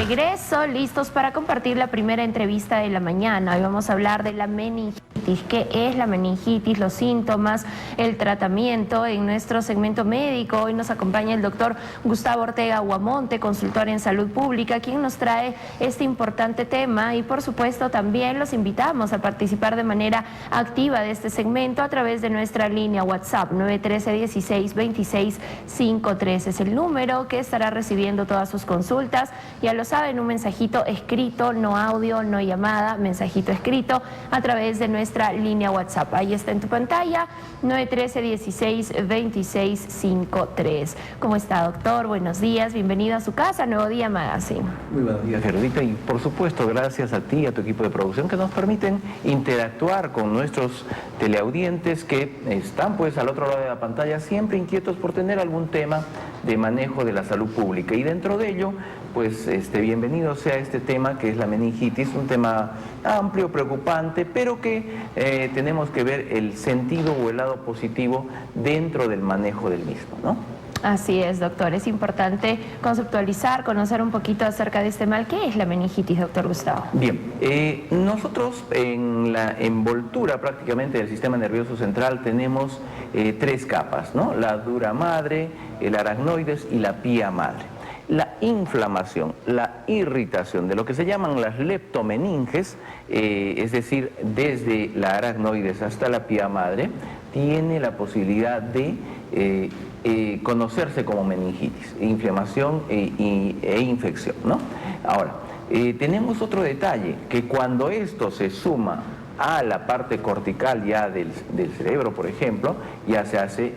regreso, listos para compartir la primera entrevista de la mañana. Hoy vamos a hablar de la meningitis. ¿Qué es la meningitis? Los síntomas, el tratamiento en nuestro segmento médico. Hoy nos acompaña el doctor Gustavo Ortega Huamonte, consultor en salud pública, quien nos trae este importante tema y por supuesto también los invitamos a participar de manera activa de este segmento a través de nuestra línea WhatsApp 913-16-26-513. Es el número que estará recibiendo todas sus consultas. Ya lo saben, un mensajito escrito, no audio, no llamada, mensajito escrito a través de nuestra línea WhatsApp. Ahí está en tu pantalla, 913-16-26-513. ¿Cómo está, doctor? Buenos días, bienvenido a su casa, Nuevo Día Magazine. Muy buenos días, Gerudita, y por supuesto gracias a ti y a tu equipo de producción que nos permiten interactuar con nuestros teleaudientes que están pues al otro lado de la pantalla siempre inquietos por tener algún tema de manejo de la salud pública, y dentro de ello pues bienvenido sea este tema que es la meningitis, un tema amplio, preocupante, pero que tenemos que ver el sentido o el lado positivo dentro del manejo del mismo, ¿no? Así es, doctor. Es importante conceptualizar, conocer un poquito acerca de este mal. ¿Qué es la meningitis, doctor Gustavo? Bien, nosotros en la envoltura prácticamente del sistema nervioso central tenemos tres capas, ¿no? La dura madre, el aracnoides y la pía madre. La inflamación, la irritación de lo que se llaman las leptomeninges, es decir, desde la aracnoides hasta la pía madre, tiene la posibilidad de conocerse como meningitis, inflamación e infección, ¿no? Ahora, tenemos otro detalle, que cuando esto se suma a la parte cortical ya del cerebro, por ejemplo, ya se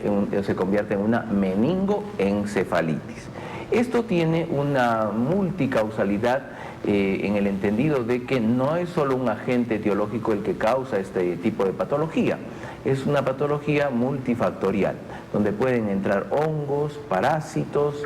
convierte en una meningoencefalitis. Esto tiene una multicausalidad en el entendido de que no es solo un agente etiológico el que causa este tipo de patología, es una patología multifactorial, donde pueden entrar hongos, parásitos,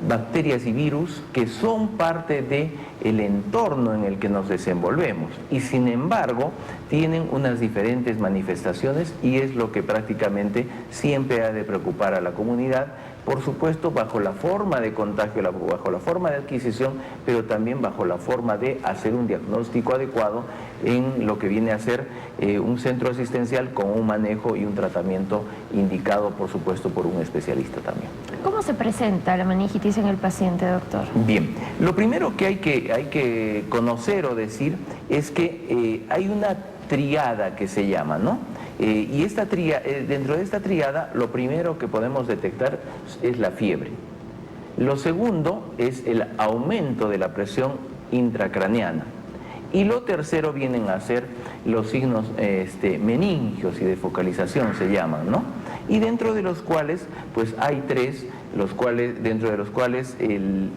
bacterias y virus que son parte del entorno en el que nos desenvolvemos y sin embargo tienen unas diferentes manifestaciones, y es lo que prácticamente siempre ha de preocupar a la comunidad, por supuesto bajo la forma de contagio, bajo la forma de adquisición, pero también bajo la forma de hacer un diagnóstico adecuado en lo que viene a ser un centro asistencial con un manejo y un tratamiento indicado, por supuesto, por un especialista también. ¿Cómo se presenta la meningitis en el paciente, doctor? Bien, lo primero que hay que conocer o decir es que hay una triada que se llama, ¿no? Y dentro de esta triada, lo primero que podemos detectar es la fiebre. Lo segundo es el aumento de la presión intracraneana. Y lo tercero vienen a ser los signos meningios y de focalización se llaman, ¿no? Y dentro de los cuales, pues hay tres, dentro de los cuales el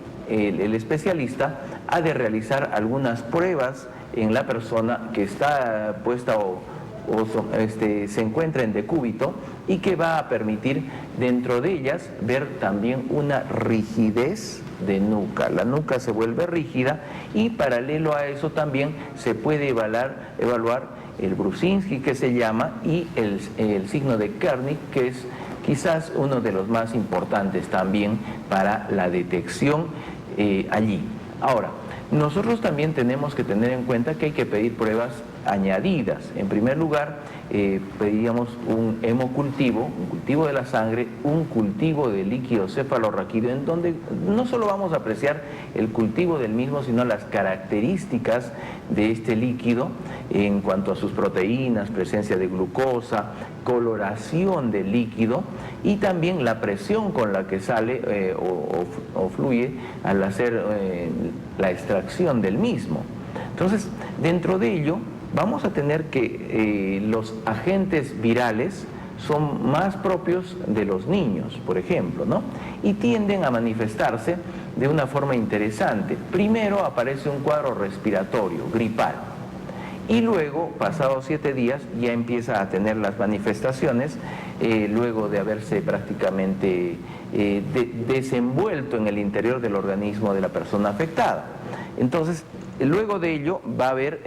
especialista ha de realizar algunas pruebas en la persona que está puesta se encuentra en decúbito, y que va a permitir dentro de ellas ver también una rigidez de nuca. La nuca se vuelve rígida y paralelo a eso también se puede evaluar el Brusinski, que se llama, y el signo de Kernig, que es quizás uno de los más importantes también para la detección allí. Ahora, nosotros también tenemos que tener en cuenta que hay que pedir pruebas añadidas. En primer lugar, pediríamos un hemocultivo, un cultivo de la sangre, un cultivo de líquido cefalorraquídeo, en donde no solo vamos a apreciar el cultivo del mismo, sino las características de este líquido en cuanto a sus proteínas, presencia de glucosa, coloración del líquido y también la presión con la que sale o fluye al hacer la extracción del mismo. Entonces, dentro de ello, vamos a tener que los agentes virales son más propios de los niños, por ejemplo, ¿no? Y tienden a manifestarse de una forma interesante. Primero aparece un cuadro respiratorio, gripal, y luego, pasados 7 días, ya empieza a tener las manifestaciones, luego de haberse prácticamente desenvuelto en el interior del organismo de la persona afectada. Entonces, luego de ello va a haber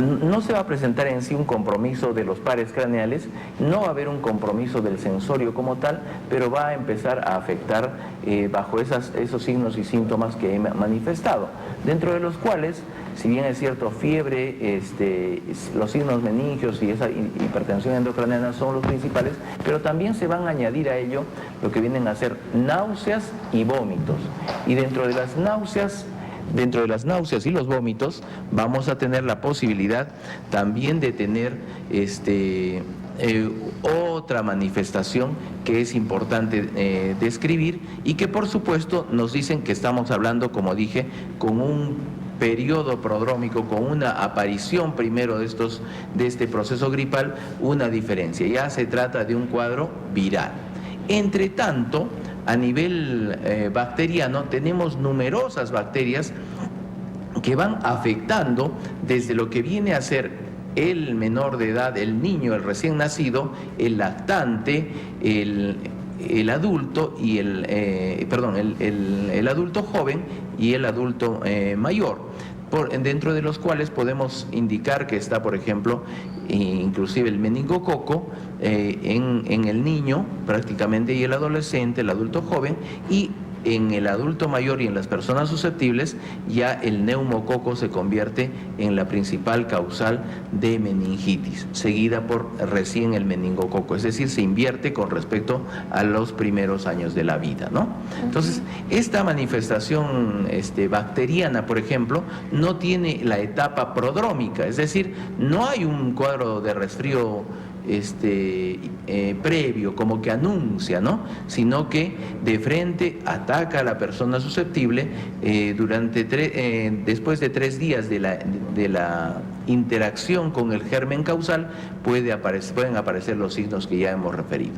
No se va a presentar en sí un compromiso de los pares craneales, no va a haber un compromiso del sensorio como tal, pero va a empezar a afectar bajo esos signos y síntomas que he manifestado, dentro de los cuales, si bien es cierto, fiebre, los signos meningios y esa hipertensión endocraniana son los principales, pero también se van a añadir a ello lo que vienen a ser náuseas y vómitos. Y dentro de las náuseas y los vómitos vamos a tener la posibilidad también de tener otra manifestación que es importante describir y que por supuesto nos dicen que estamos hablando, como dije, con un periodo prodrómico, con una aparición primero de este proceso gripal, una diferencia. Ya se trata de un cuadro viral. Entre tanto, a nivel bacteriano tenemos numerosas bacterias que van afectando desde lo que viene a ser el menor de edad, el niño, el recién nacido, el lactante, el adulto y el adulto joven y el adulto mayor. Dentro de los cuales podemos indicar que está, por ejemplo, inclusive el meningococo en el niño prácticamente y el adolescente, el adulto joven, y en el adulto mayor y en las personas susceptibles ya el neumococo se convierte en la principal causal de meningitis, seguida por recién el meningococo, es decir, se invierte con respecto a los primeros años de la vida, ¿no? Entonces, esta manifestación bacteriana, por ejemplo, no tiene la etapa prodrómica, es decir, no hay un cuadro de resfrío previo, como que anuncia, ¿no? Sino que de frente ataca a la persona susceptible después de 3 días de la interacción con el germen causal pueden aparecer los signos que ya hemos referido.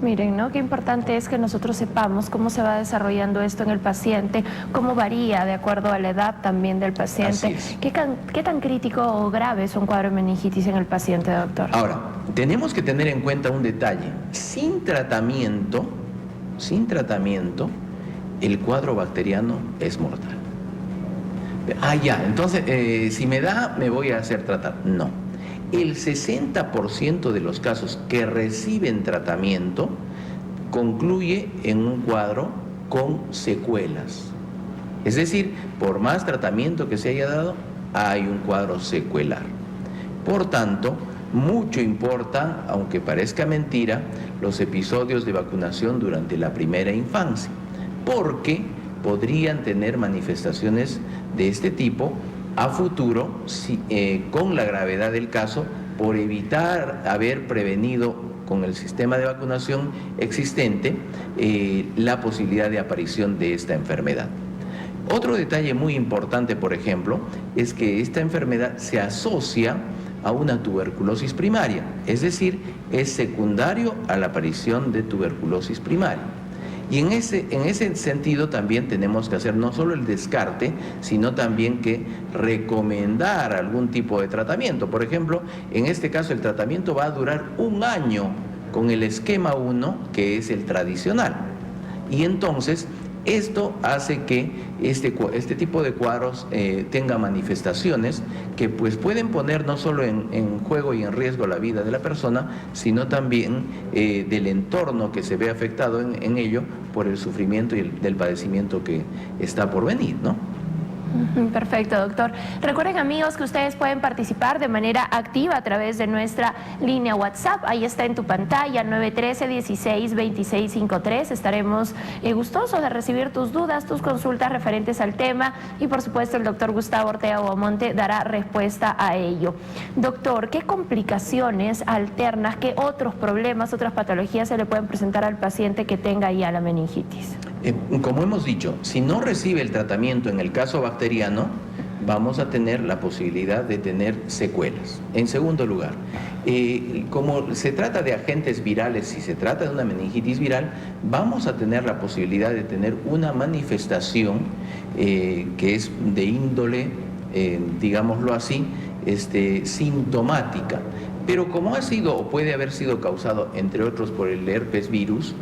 Miren, ¿no? Qué importante es que nosotros sepamos cómo se va desarrollando esto en el paciente, cómo varía de acuerdo a la edad también del paciente. ¿Qué tan crítico o grave es un cuadro de meningitis en el paciente, doctor? Ahora, tenemos que tener en cuenta un detalle. Sin tratamiento, el cuadro bacteriano es mortal. Entonces, si me da, me voy a hacer tratar. No. El 60% de los casos que reciben tratamiento concluye en un cuadro con secuelas. Es decir, por más tratamiento que se haya dado, hay un cuadro secuelar. Por tanto, mucho importa, aunque parezca mentira, los episodios de vacunación durante la primera infancia, porque podrían tener manifestaciones de este tipo a futuro, con la gravedad del caso, por evitar haber prevenido con el sistema de vacunación existente la posibilidad de aparición de esta enfermedad. Otro detalle muy importante, por ejemplo, es que esta enfermedad se asocia a una tuberculosis primaria, es decir, es secundario a la aparición de tuberculosis primaria. Y en ese sentido también tenemos que hacer no solo el descarte, sino también que recomendar algún tipo de tratamiento. Por ejemplo, en este caso el tratamiento va a durar 1 año con el esquema 1, que es el tradicional. Y entonces esto hace que este tipo de cuadros tenga manifestaciones que pues pueden poner no solo en juego y en riesgo la vida de la persona, sino también del entorno que se ve afectado en ello por el sufrimiento y del padecimiento que está por venir, ¿no? Perfecto, doctor. Recuerden, amigos, que ustedes pueden participar de manera activa a través de nuestra línea WhatsApp. Ahí está en tu pantalla, 913-16-2653. Estaremos gustosos de recibir tus dudas, tus consultas referentes al tema y, por supuesto, el doctor Gustavo Ortega Boamonte dará respuesta a ello. Doctor, ¿qué complicaciones alternas, qué otros problemas, otras patologías se le pueden presentar al paciente que tenga ya la meningitis? Como hemos dicho, si no recibe el tratamiento en el caso bacteriano, vamos a tener la posibilidad de tener secuelas. En segundo lugar, como se trata de agentes virales, si se trata de una meningitis viral, vamos a tener la posibilidad de tener una manifestación que es de índole, digámoslo así, sintomática. Pero como ha sido o puede haber sido causado, entre otros, por el herpes virus,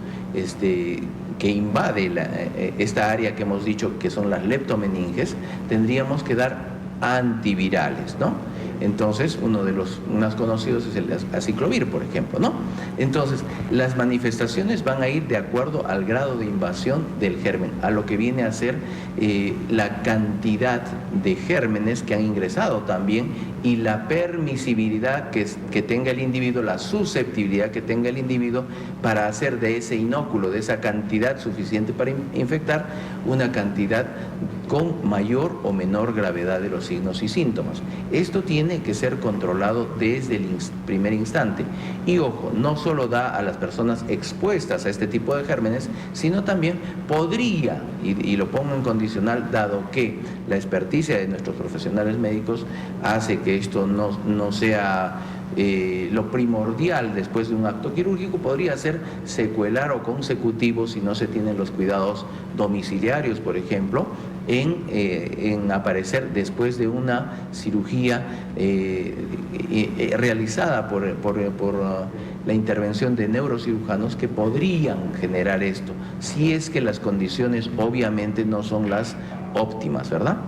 que invade esta área que hemos dicho que son las leptomeninges, tendríamos que dar antivirales, ¿no? Entonces, uno de los más conocidos es el aciclovir, por ejemplo, ¿no? Entonces, las manifestaciones van a ir de acuerdo al grado de invasión del germen, a lo que viene a ser la cantidad de gérmenes que han ingresado también y la permisibilidad que tenga el individuo, la susceptibilidad que tenga el individuo para hacer de ese inóculo, de esa cantidad suficiente para infectar, una cantidad con mayor o menor gravedad de los signos y síntomas. Esto tiene que ser controlado desde el primer instante. Y ojo, no solo da a las personas expuestas a este tipo de gérmenes, sino también podría, y lo pongo en condicional, dado que la experticia de nuestros profesionales médicos hace que esto no sea lo primordial después de un acto quirúrgico, podría ser secuelar o consecutivo si no se tienen los cuidados domiciliarios, por ejemplo, en aparecer después de una cirugía realizada por la intervención de neurocirujanos que podrían generar esto, si es que las condiciones obviamente no son las óptimas, ¿verdad?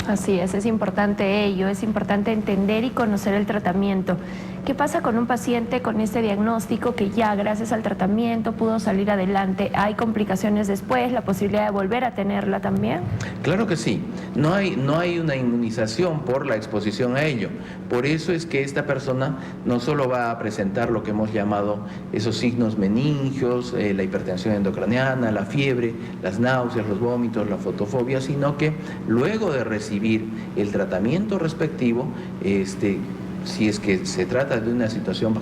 Así es importante ello, es importante entender y conocer el tratamiento. ¿Qué pasa con un paciente con este diagnóstico que ya gracias al tratamiento pudo salir adelante? ¿Hay complicaciones después, la posibilidad de volver a tenerla también? Claro que sí, no hay una inmunización por la exposición a ello. Por eso es que esta persona no solo va a presentar lo que hemos llamado esos signos meningios, la hipertensión endocraniana, la fiebre, las náuseas, los vómitos, la fotofobia, sino que luego de recibir el tratamiento respectivo, si es que se trata de una situación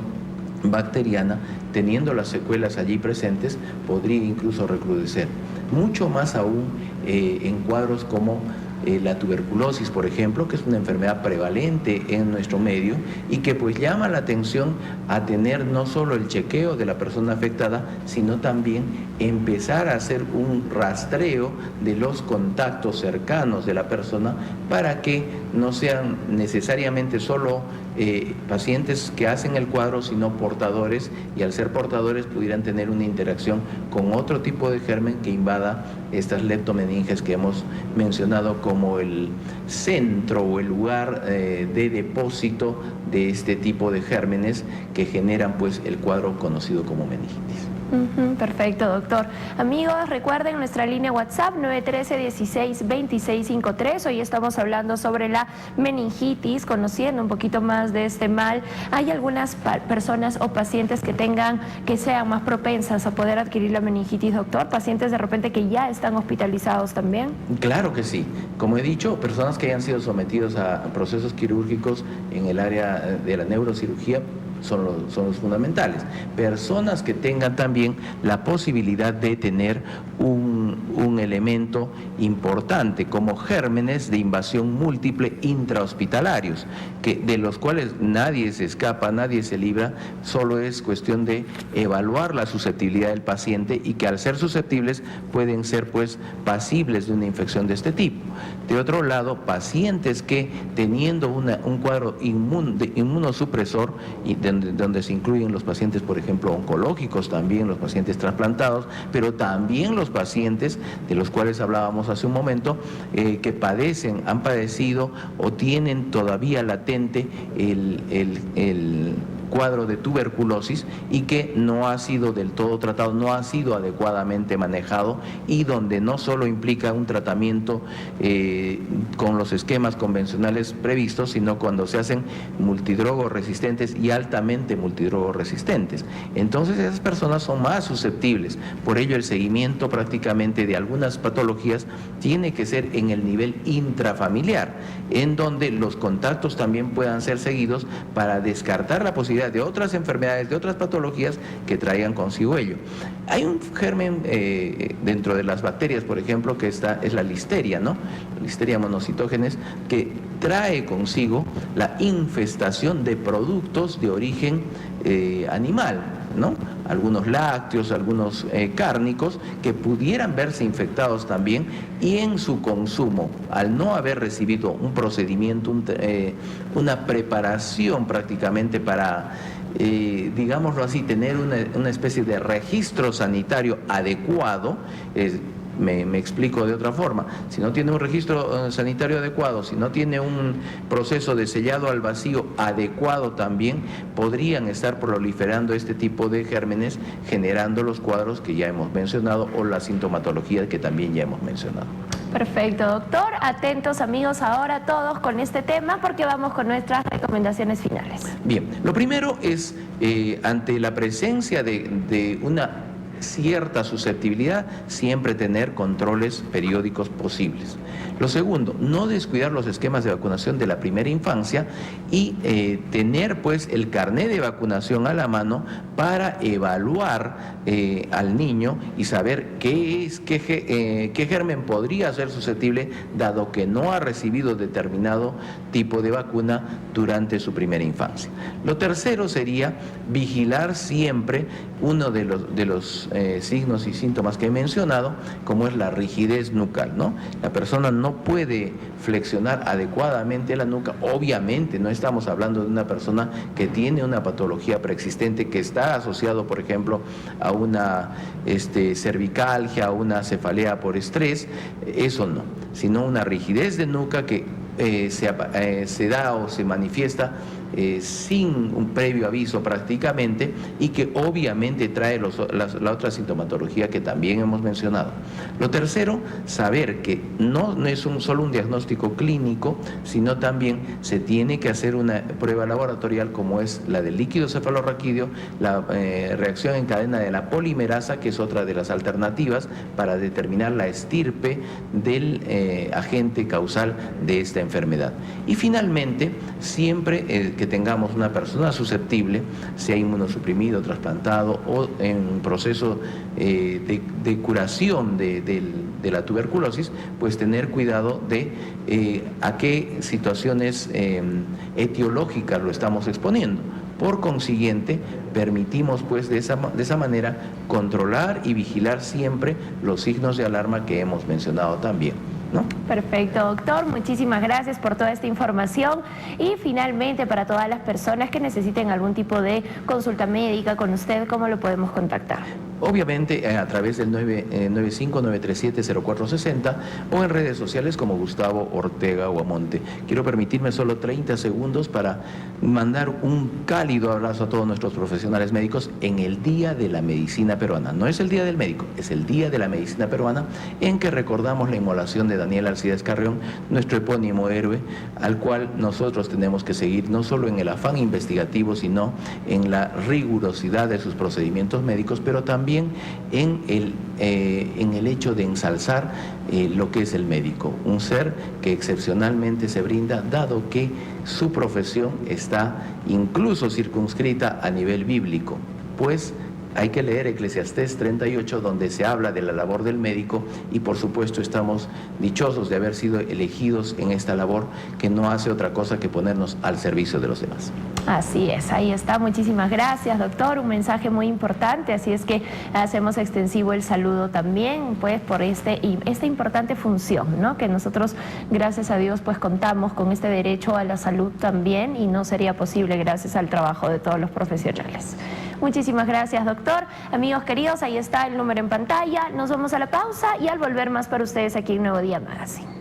bacteriana, teniendo las secuelas allí presentes, podría incluso recrudecer. Mucho más aún en cuadros como la tuberculosis, por ejemplo, que es una enfermedad prevalente en nuestro medio y que pues llama la atención a tener no solo el chequeo de la persona afectada, sino también empezar a hacer un rastreo de los contactos cercanos de la persona para que no sean necesariamente solo pacientes que hacen el cuadro, sino portadores, y al ser portadores pudieran tener una interacción con otro tipo de germen que invada estas leptomeninges que hemos mencionado como el centro o el lugar de depósito de este tipo de gérmenes que generan pues el cuadro conocido como meningitis. Perfecto, doctor. Amigos, recuerden nuestra línea WhatsApp 913-16-2653. Hoy estamos hablando sobre la meningitis, conociendo un poquito más de este mal. ¿Hay algunas personas o pacientes que sean más propensas a poder adquirir la meningitis, doctor? ¿Pacientes de repente que ya están hospitalizados también? Claro que sí. Como he dicho, personas que hayan sido sometidos a procesos quirúrgicos en el área de la neurocirugía son los fundamentales. Personas que tengan también la posibilidad de tener un elemento importante como gérmenes de invasión múltiple intrahospitalarios, de los cuales nadie se escapa, nadie se libra, solo es cuestión de evaluar la susceptibilidad del paciente y que al ser susceptibles pueden ser pues pasibles de una infección de este tipo. De otro lado, pacientes que teniendo un cuadro inmunosupresor y donde se incluyen los pacientes, por ejemplo, oncológicos, también los pacientes trasplantados, pero también los pacientes de los cuales hablábamos hace un momento, que han padecido o tienen todavía latente el cuadro de tuberculosis y que no ha sido del todo tratado, no ha sido adecuadamente manejado y donde no solo implica un tratamiento con los esquemas convencionales previstos, sino cuando se hacen multidrogos resistentes y altamente multidrogos resistentes. Entonces esas personas son más susceptibles, por ello el seguimiento prácticamente de algunas patologías tiene que ser en el nivel intrafamiliar, en donde los contactos también puedan ser seguidos para descartar la posibilidad de otras enfermedades, de otras patologías que traigan consigo ello. Hay un germen dentro de las bacterias, por ejemplo, que es la listeria, ¿no? La listeria monocitógenes, que trae consigo la infestación de productos de origen animal, ¿no? Algunos lácteos, algunos cárnicos que pudieran verse infectados también y en su consumo, al no haber recibido un procedimiento, una preparación prácticamente para, digámoslo así, tener una especie de registro sanitario adecuado, Me explico de otra forma. Si no tiene un registro sanitario adecuado, si no tiene un proceso de sellado al vacío adecuado también, podrían estar proliferando este tipo de gérmenes, generando los cuadros que ya hemos mencionado o la sintomatología que también ya hemos mencionado. Perfecto, doctor. Atentos, amigos, ahora todos con este tema porque vamos con nuestras recomendaciones finales. Bien, lo primero es, ante la presencia de una cierta susceptibilidad, siempre tener controles periódicos posibles. Lo segundo, no descuidar los esquemas de vacunación de la primera infancia y tener pues el carné de vacunación a la mano para evaluar al niño y saber qué germen podría ser susceptible dado que no ha recibido determinado tipo de vacuna durante su primera infancia. Lo tercero sería vigilar siempre uno de los signos y síntomas que he mencionado, como es la rigidez nucal, ¿no? La persona no puede flexionar adecuadamente la nuca. Obviamente no estamos hablando de una persona que tiene una patología preexistente que está asociado, por ejemplo, a una cervicalgia, a una cefalea por estrés, eso no, sino una rigidez de nuca que se da o se manifiesta sin un previo aviso prácticamente y que obviamente trae la otra sintomatología que también hemos mencionado. Lo tercero, saber que no es solo un diagnóstico clínico, sino también se tiene que hacer una prueba laboratorial como es la del líquido cefalorraquídeo, la reacción en cadena de la polimerasa, que es otra de las alternativas para determinar la estirpe del agente causal de esta enfermedad. Y finalmente, siempre que tengamos una persona susceptible, sea inmunosuprimido, trasplantado o en proceso de curación de la tuberculosis, pues tener cuidado de a qué situaciones etiológicas lo estamos exponiendo. Por consiguiente, permitimos pues de esa manera controlar y vigilar siempre los signos de alarma que hemos mencionado también, ¿no? Perfecto, doctor. Muchísimas gracias por toda esta información. Y finalmente, para todas las personas que necesiten algún tipo de consulta médica con usted, ¿cómo lo podemos contactar? Obviamente a través del 959370460 o en redes sociales como Gustavo Ortega Guamonte. Quiero permitirme solo 30 segundos para mandar un cálido abrazo a todos nuestros profesionales médicos en el Día de la Medicina Peruana. No es el Día del Médico, es el Día de la Medicina Peruana, en que recordamos la inmolación de Daniel Alcides Carrión, nuestro epónimo héroe, al cual nosotros tenemos que seguir no solo en el afán investigativo, sino en la rigurosidad de sus procedimientos médicos, pero también en el hecho de ensalzar lo que es el médico, un ser que excepcionalmente se brinda, dado que su profesión está incluso circunscrita a nivel bíblico, pues hay que leer Eclesiastés 38, donde se habla de la labor del médico, y por supuesto estamos dichosos de haber sido elegidos en esta labor que no hace otra cosa que ponernos al servicio de los demás. Así es, ahí está. Muchísimas gracias, doctor. Un mensaje muy importante, así es que hacemos extensivo el saludo también, pues, por esta importante función, ¿no? Que nosotros, gracias a Dios, pues contamos con este derecho a la salud también, y no sería posible gracias al trabajo de todos los profesionales. Muchísimas gracias, doctor. Amigos queridos, ahí está el número en pantalla. Nos vamos a la pausa y al volver más para ustedes aquí en Nuevo Día Magazine.